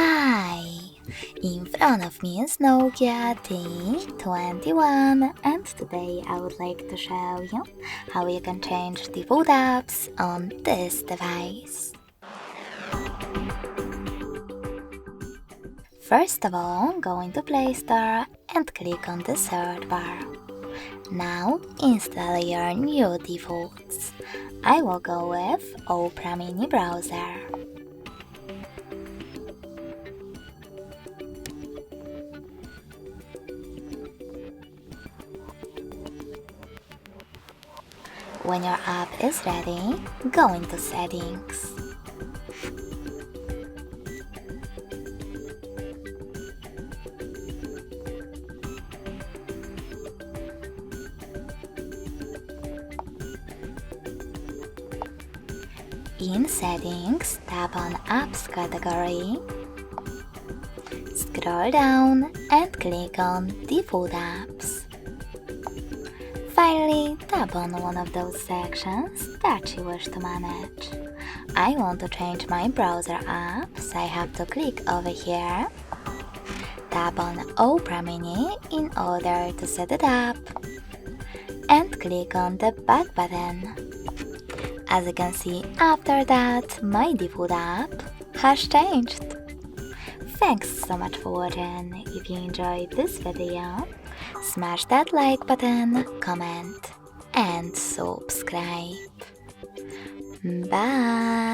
Hi! In front of me is NOKIA T21 and today I would like to show you how you can change default apps on this device. First of all, go into Play Store and click on the search bar. Now install your new defaults. I will go with Opera Mini browser. When your app is ready, go into Settings. In Settings, tap on Apps category, scroll down and click on Default Apps. Finally, tap on one of those sections that you wish to manage. I want to change my browser app, so I have to click over here. Tap on Opera Mini in order to set it up, and click on the back button. As you can see, after that, my default app has changed. Thanks so much for watching. If you enjoyed this video, smash that like button, comment, and subscribe. Bye!